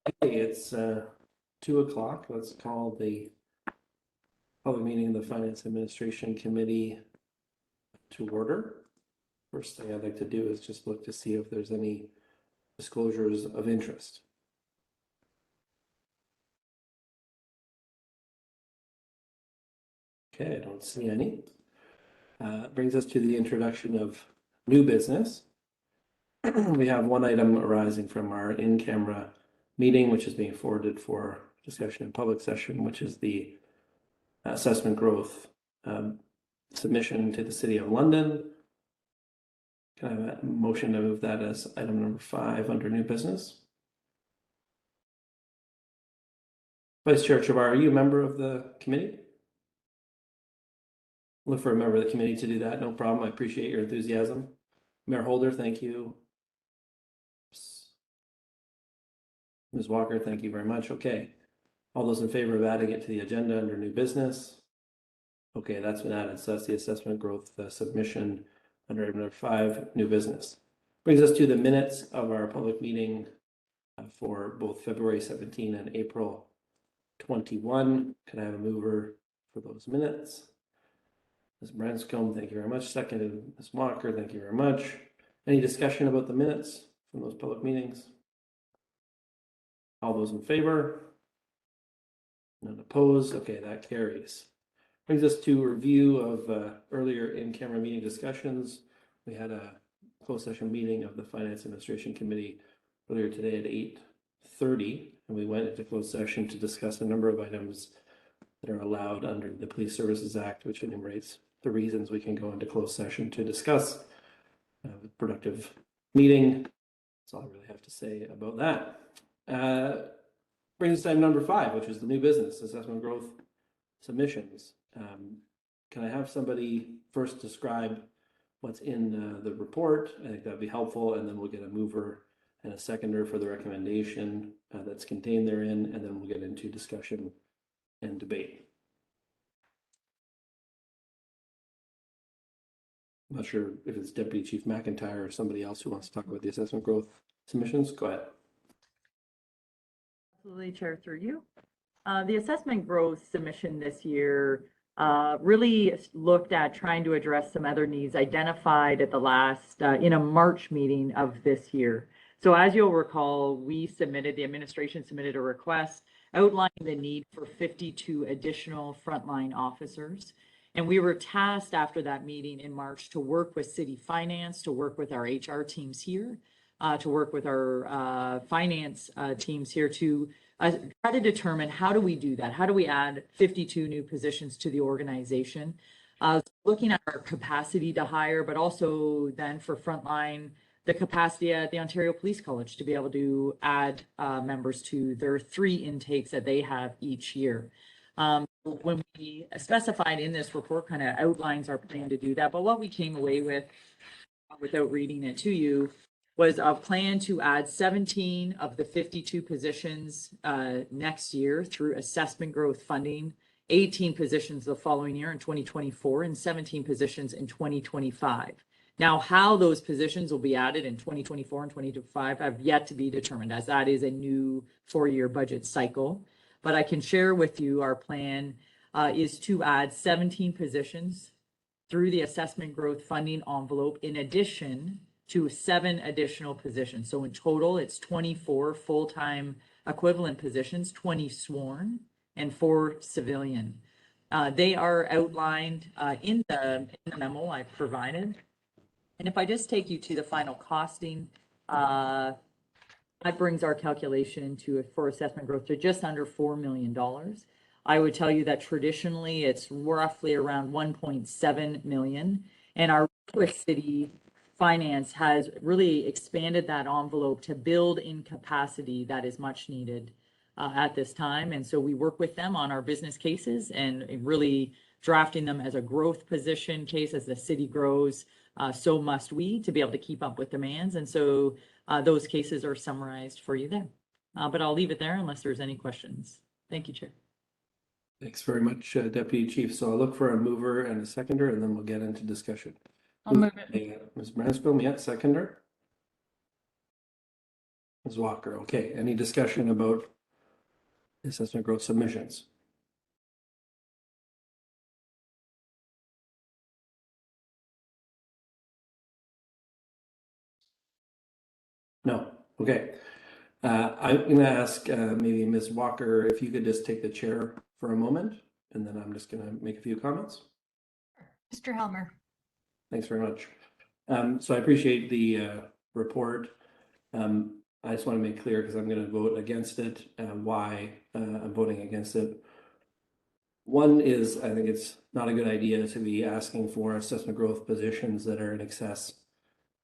Okay, it's 2 o'clock. Let's call the public meeting of the Finance Administration Committee to order. First thing I'd like to do is just look to see if there's any disclosures of interest. Okay, I don't see any. Brings us to the introduction of new business. We have one item arising from our in-camera meeting, which is being forwarded for discussion in public session, which is the assessment growth submission to the City of London. Can I have a motion to move that as item number 5 under new business? Vice Chair Chavar, are you a member of the committee? Look for a member of the committee to do that. No problem. I appreciate your enthusiasm. Mayor Holder, thank you. Ms. Walker, thank you very much. Okay. All those in favor of adding it to the agenda under new business? Okay, that's been added. So that's the assessment growth submission under item number 5, new business. Brings us to the minutes of our public meeting for both February 17 and April 21. Can I have a mover for those minutes? Ms. Branscombe, thank you very much. Seconded, Ms. Walker, thank you very much. Any discussion about the minutes from those public meetings? All those in favor? None opposed? Okay, that carries. Brings us to review of earlier in-camera meeting discussions. We had a closed session meeting of the Finance Administration Committee earlier today at 8:30, and we went into closed session to discuss a number of items that are allowed under the Police Services Act, which enumerates the reasons we can go into closed session to discuss productive meeting. That's all I really have to say about that. Brings us to item number 5, which is the new business assessment growth submissions. Can I have somebody first describe what's in the report? I think that'd be helpful, and then we'll get a mover and a seconder for the recommendation that's contained therein, and then we'll get into discussion and debate. I'm not sure if it's Deputy Chief McIntyre or somebody else who wants to talk about the assessment growth submissions. Go ahead. Absolutely, Chair, through you. The assessment growth submission this year really looked at trying to address some other needs identified at the last, in a March meeting of this year. So as you'll recall, the administration submitted a request outlining the need for 52 additional frontline officers. And we were tasked after that meeting in March to work with City Finance, to work with our HR teams here, to work with our finance teams here to try to determine how do we do that? How do we add 52 new positions to the organization? Looking at our capacity to hire, but also then for frontline, the capacity at the Ontario Police College to be able to add members to their 3 intakes that they have each year. When we specified in this report, kind of outlines our plan to do that, but what we came away with, without reading it to you, was a plan to add 17 of the 52 positions next year through assessment growth funding, 18 positions the following year in 2024, and 17 positions in 2025. Now, how those positions will be added in 2024 and 2025 have yet to be determined, as that is a new 4-year budget cycle. But I can share with you our plan is to add 17 positions through the assessment growth funding envelope, in addition to 7 additional positions. So in total, it's 24 full-time equivalent positions, 20 sworn, and 4 civilian. They are outlined in the memo I provided. And if I just take you to the final costing, that brings our calculation for assessment growth to just under $4 million. I would tell you that traditionally it's roughly around 1.7 million. And our City Finance has really expanded that envelope to build in capacity that is much needed at this time. And so we work with them on our business cases and really drafting them as a growth position case. As the city grows, so must we, to be able to keep up with demands. And so those cases are summarized for you there. But I'll leave it there unless there's any questions. Thank you, Chair. Thanks very much, Deputy Chief. So I'll look for a mover and a seconder, and then we'll get into discussion. I'll move it. Ms. Branscombe, yeah, seconder. Ms. Walker, okay. Any discussion about assessment growth submissions? No, okay. I'm going to ask maybe Ms. Walker if you could just take the chair for a moment, and then I'm just going to make a few comments. Mr. Helmer. Thanks very much. So I appreciate the report. I just want to make clear because I'm going to vote against it, why I'm voting against it. One is I think it's not a good idea to be asking for assessment growth positions that are in excess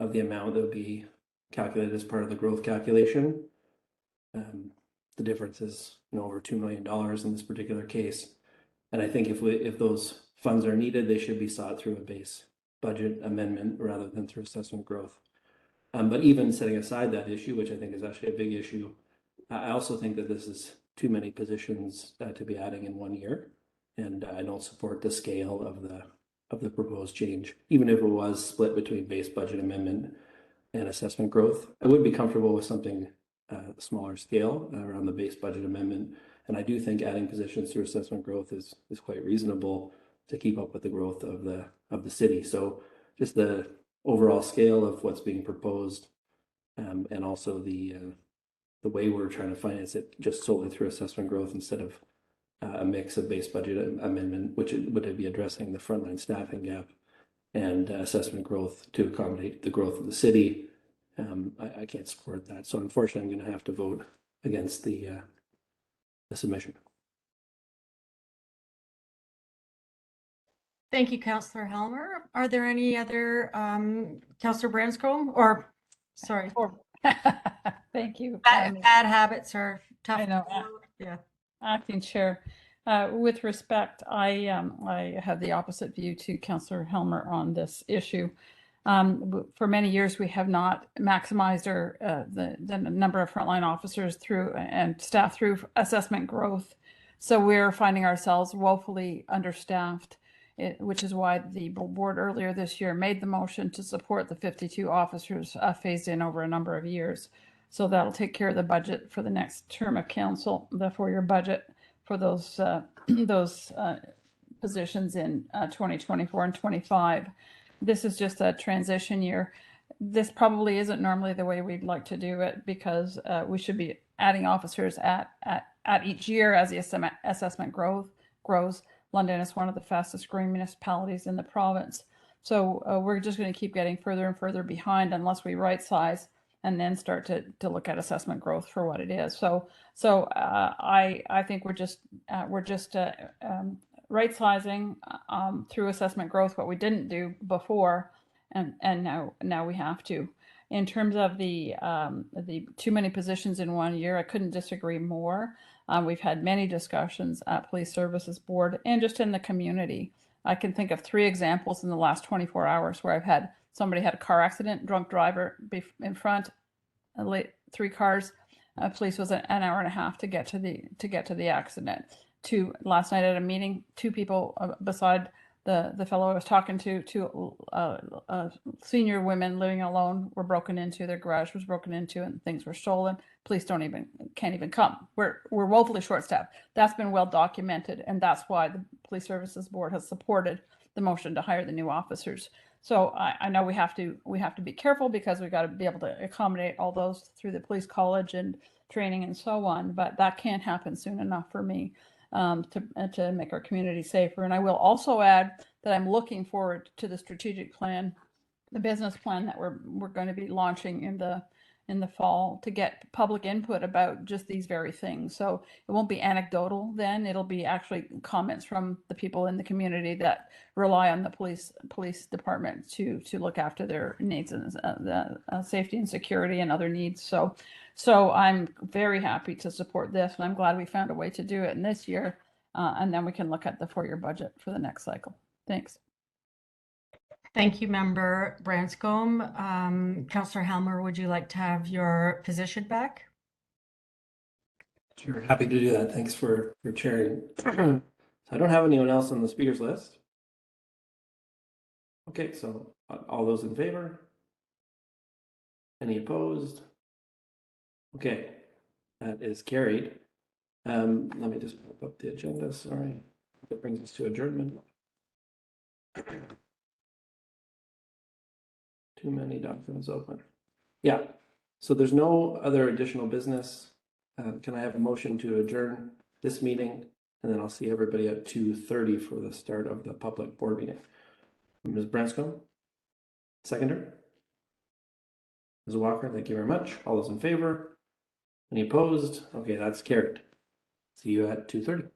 of the amount that would be calculated as part of the growth calculation. The difference is over $2 million in this particular case. And I think if those funds are needed, they should be sought through a base budget amendment rather than through assessment growth. But even setting aside that issue, which I think is actually a big issue, I also think that this is too many positions to be adding in 1 year. And I don't support the scale of the proposed change, even if it was split between base budget amendment and assessment growth. I would be comfortable with something smaller scale around the base budget amendment. And I do think adding positions through assessment growth is quite reasonable to keep up with the growth of the city. So just the overall scale of what's being proposed, and also the way we're trying to finance it just solely through assessment growth instead of a mix of base budget amendment, which would be addressing the frontline staffing gap and assessment growth to accommodate the growth of the city. I can't support that. So unfortunately, I'm going to have to vote against the submission. Thank you, Councillor Helmer. Are there any other, Councillor Branscombe, or, sorry, Thank you. bad habits are tough. I know. Yeah. Acting Chair, with respect, I have the opposite view to Councillor Helmer on this issue. For many years, we have not maximized the number of frontline officers through and staff through assessment growth. So we're finding ourselves woefully understaffed, which is why the board earlier this year made the motion to support the 52 officers phased in over a number of years. So that'll take care of the budget for the next term of council, the 4-year budget for those positions in 2024 and 25. This is just a transition year. This probably isn't normally the way we'd like to do it because we should be adding officers at each year as the assessment grows. London is one of the fastest growing municipalities in the province. So we're just going to keep getting further and further behind unless we right size and then start to look at assessment growth for what it is. So I think we're just right sizing through assessment growth what we didn't do before, and now we have to. In terms of the too many positions in 1 year, I couldn't disagree more. We've had many discussions at Police Services Board and just in the community. I can think of 3 examples in the last 24 hours where I've had somebody had a car accident, drunk driver in front, 3 cars. Police was an hour and a half to get to the accident. Last night at a meeting, 2 people beside the fellow I was talking to, 2 senior women living alone were broken into. Their garage was broken into and things were stolen. Police can't even come. We're woefully short-staffed. That's been well documented, and that's why the Police Services Board has supported the motion to hire the new officers. So I know we have to be careful because we've got to be able to accommodate all those through the police college and training and so on, but that can't happen soon enough for me to make our community safer. And I will also add that I'm looking forward to the strategic plan, the business plan that we're going to be launching in the fall to get public input about just these very things. So it won't be anecdotal then, it'll be actually comments from the people in the community that rely on the police department to look after their needs and the safety and security and other needs. So I'm very happy to support this, and I'm glad we found a way to do it in this year, and then we can look at the 4-year budget for the next cycle. Thanks. Thank you, Member Branscombe. Councillor Helmer, would you like to have your position back? Sure, happy to do that. Thanks for chairing. So I don't have anyone else on the speakers list. Okay, so all those in favor? Any opposed? Okay, that is carried. Let me just pop up the agenda, sorry. That brings us to adjournment. Too many documents open. Yeah, so there's no other additional business. Can I have a motion to adjourn this meeting? And then I'll see everybody at 2:30 for the start of the public board meeting. Ms. Branscombe? Seconder? Ms. Walker, thank you very much. All those in favor? Any opposed? Okay, that's carried. See you at 2:30.